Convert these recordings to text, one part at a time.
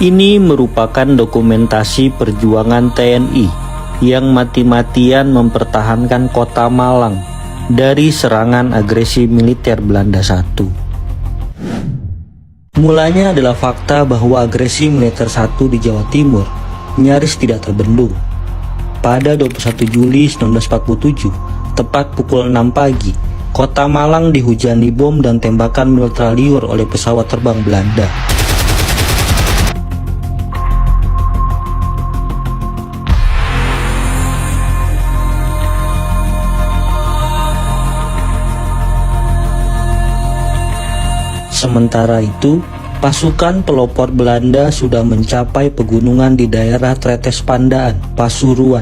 Ini merupakan dokumentasi perjuangan TNI yang mati-matian mempertahankan kota Malang dari serangan agresi militer Belanda I. Mulanya adalah fakta bahwa agresi militer I di Jawa Timur nyaris tidak terbendung. Pada 21 Juli 1947, tepat pukul 6 pagi, kota Malang dihujani bom dan tembakan militer liur oleh pesawat terbang Belanda. Sementara itu, pasukan pelopor Belanda sudah mencapai pegunungan di daerah Tretes Pandaan, Pasuruan.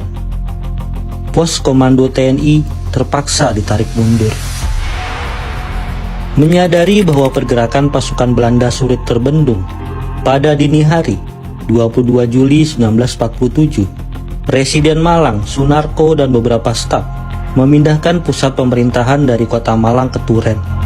Pos komando TNI terpaksa ditarik mundur. Menyadari bahwa pergerakan pasukan Belanda sulit terbendung, pada dini hari, 22 Juli 1947, Presiden Malang, Sunarko dan beberapa staf memindahkan pusat pemerintahan dari kota Malang ke Turen.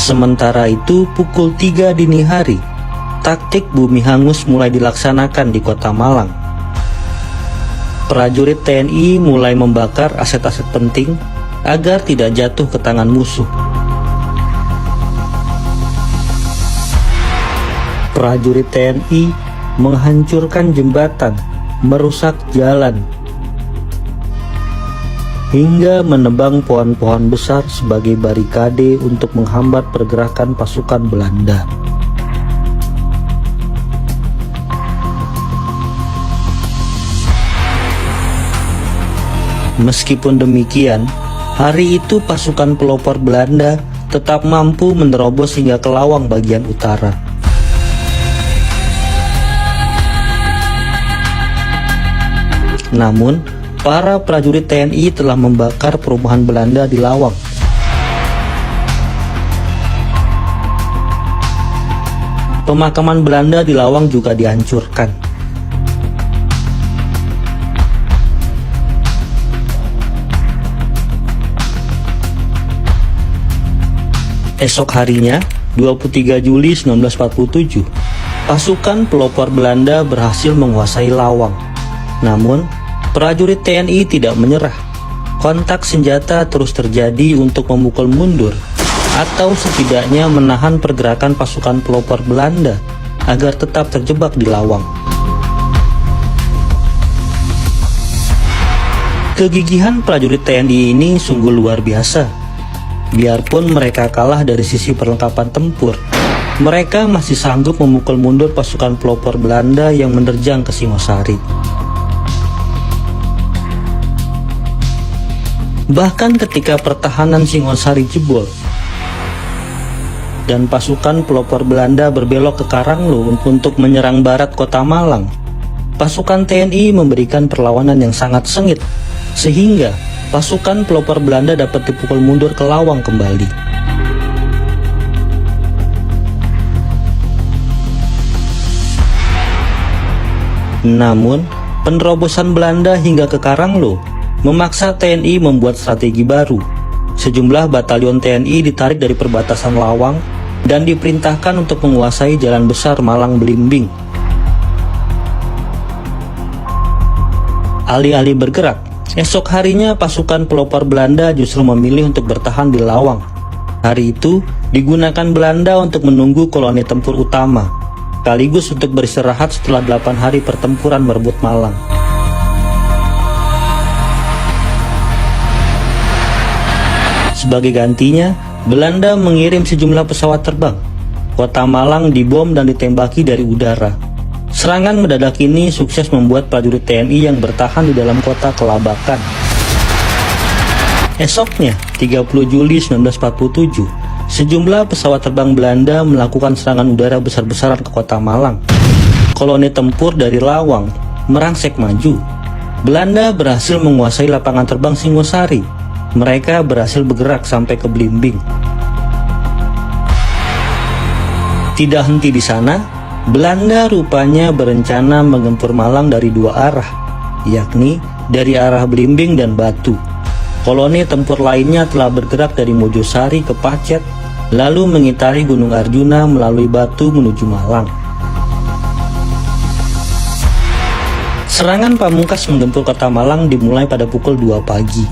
Sementara itu, pukul 3 dini hari, taktik bumi hangus mulai dilaksanakan di kota Malang. Prajurit TNI mulai membakar aset-aset penting agar tidak jatuh ke tangan musuh. Prajurit TNI menghancurkan jembatan, merusak jalan, hingga menebang pohon-pohon besar sebagai barikade untuk menghambat pergerakan pasukan Belanda. Meskipun demikian, hari itu pasukan pelopor Belanda tetap mampu menerobos hingga ke Lawang bagian utara. Namun, para prajurit TNI telah membakar perumahan Belanda di Lawang. Pemakaman Belanda di Lawang juga dihancurkan. Esok harinya, 23 Juli 1947, pasukan pelopor Belanda berhasil menguasai Lawang. Namun, prajurit TNI tidak menyerah. Kontak senjata terus terjadi untuk memukul mundur atau setidaknya menahan pergerakan pasukan pelopor Belanda agar tetap terjebak di Lawang. Kegigihan prajurit TNI ini sungguh luar biasa. Biarpun mereka kalah dari sisi perlengkapan tempur, mereka masih sanggup memukul mundur pasukan pelopor Belanda yang menerjang ke Singosari. Bahkan ketika pertahanan Singosari jebol dan pasukan pelopor Belanda berbelok ke Karanglo untuk menyerang barat kota Malang, pasukan TNI memberikan perlawanan yang sangat sengit, sehingga pasukan pelopor Belanda dapat dipukul mundur ke Lawang kembali. Namun, penerobosan Belanda hingga ke Karanglo memaksa TNI membuat strategi baru. Sejumlah batalion TNI ditarik dari perbatasan Lawang dan diperintahkan untuk menguasai jalan besar Malang Belimbing. Alih-alih bergerak, esok harinya pasukan pelopor Belanda justru memilih untuk bertahan di Lawang. Hari itu digunakan Belanda untuk menunggu koloni tempur utama, sekaligus untuk beristirahat setelah 8 hari pertempuran merebut Malang. Sebagai gantinya, Belanda mengirim sejumlah pesawat terbang. Kota Malang dibom dan ditembaki dari udara. Serangan mendadak ini sukses membuat prajurit TNI yang bertahan di dalam kota kelabakan. Esoknya, 30 Juli 1947, sejumlah pesawat terbang Belanda melakukan serangan udara besar-besaran ke kota Malang. Koloni tempur dari Lawang merangsek maju. Belanda berhasil menguasai lapangan terbang Singosari. Mereka berhasil bergerak sampai ke Belimbing. Tidak henti di sana, Belanda rupanya berencana menggempur Malang dari dua arah, yakni dari arah Belimbing dan Batu. koloni tempur lainnya telah bergerak dari Mojosari ke Pacet, lalu mengitari Gunung Arjuna melalui Batu menuju Malang. Serangan pamungkas menggempur kota Malang dimulai pada pukul 2 pagi.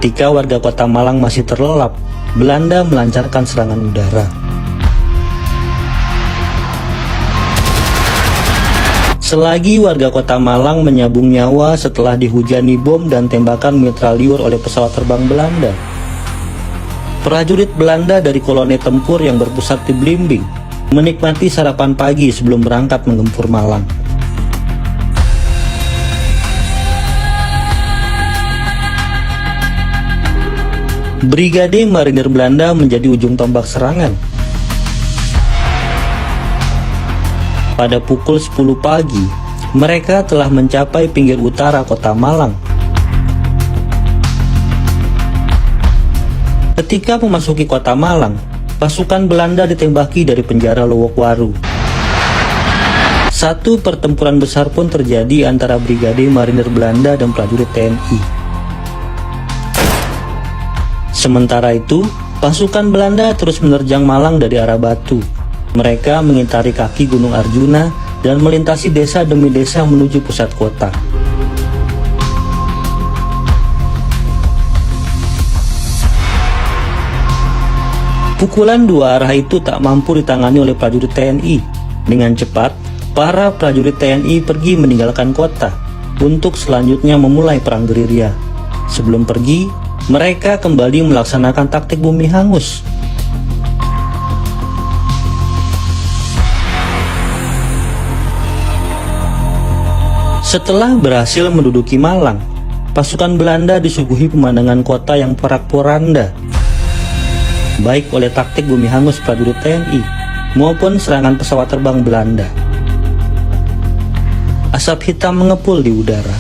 Ketika warga kota Malang masih terlelap, Belanda melancarkan serangan udara. Selagi warga kota Malang menyambung nyawa setelah dihujani bom dan tembakan mitraliur oleh pesawat terbang Belanda, prajurit Belanda dari koloni tempur yang berpusat di Blimbing menikmati sarapan pagi sebelum berangkat menggempur Malang. Brigade Marinir Belanda menjadi ujung tombak serangan. Pada pukul 10 pagi, mereka telah mencapai pinggir utara kota Malang. Ketika memasuki kota Malang, pasukan Belanda ditembaki dari penjara Lowokwaru. Satu pertempuran besar pun terjadi antara Brigade Marinir Belanda dan prajurit TNI. Sementara itu, pasukan Belanda terus menerjang Malang dari arah Batu. Mereka mengitari kaki Gunung Arjuna dan melintasi desa demi desa menuju pusat kota. Pukulan dua arah itu tak mampu ditangani oleh prajurit TNI. Dengan cepat, para prajurit TNI pergi meninggalkan kota untuk selanjutnya memulai perang gerilya. Sebelum pergi, mereka kembali melaksanakan taktik bumi hangus. Setelah berhasil menduduki Malang, pasukan Belanda disuguhi pemandangan kota yang porak-poranda, baik oleh taktik bumi hangus prajurit TNI maupun serangan pesawat terbang Belanda. Asap hitam mengepul di udara.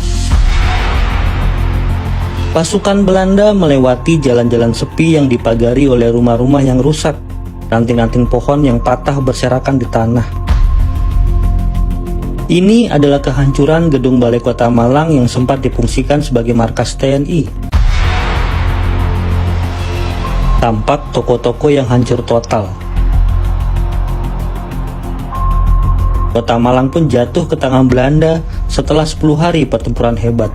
Pasukan Belanda melewati jalan-jalan sepi yang dipagari oleh rumah-rumah yang rusak, ranting-ranting pohon yang patah berserakan di tanah. Ini adalah kehancuran gedung Balai Kota Malang yang sempat difungsikan sebagai markas TNI. Tampak toko-toko yang hancur total. Kota Malang pun jatuh ke tangan Belanda setelah 10 hari pertempuran hebat.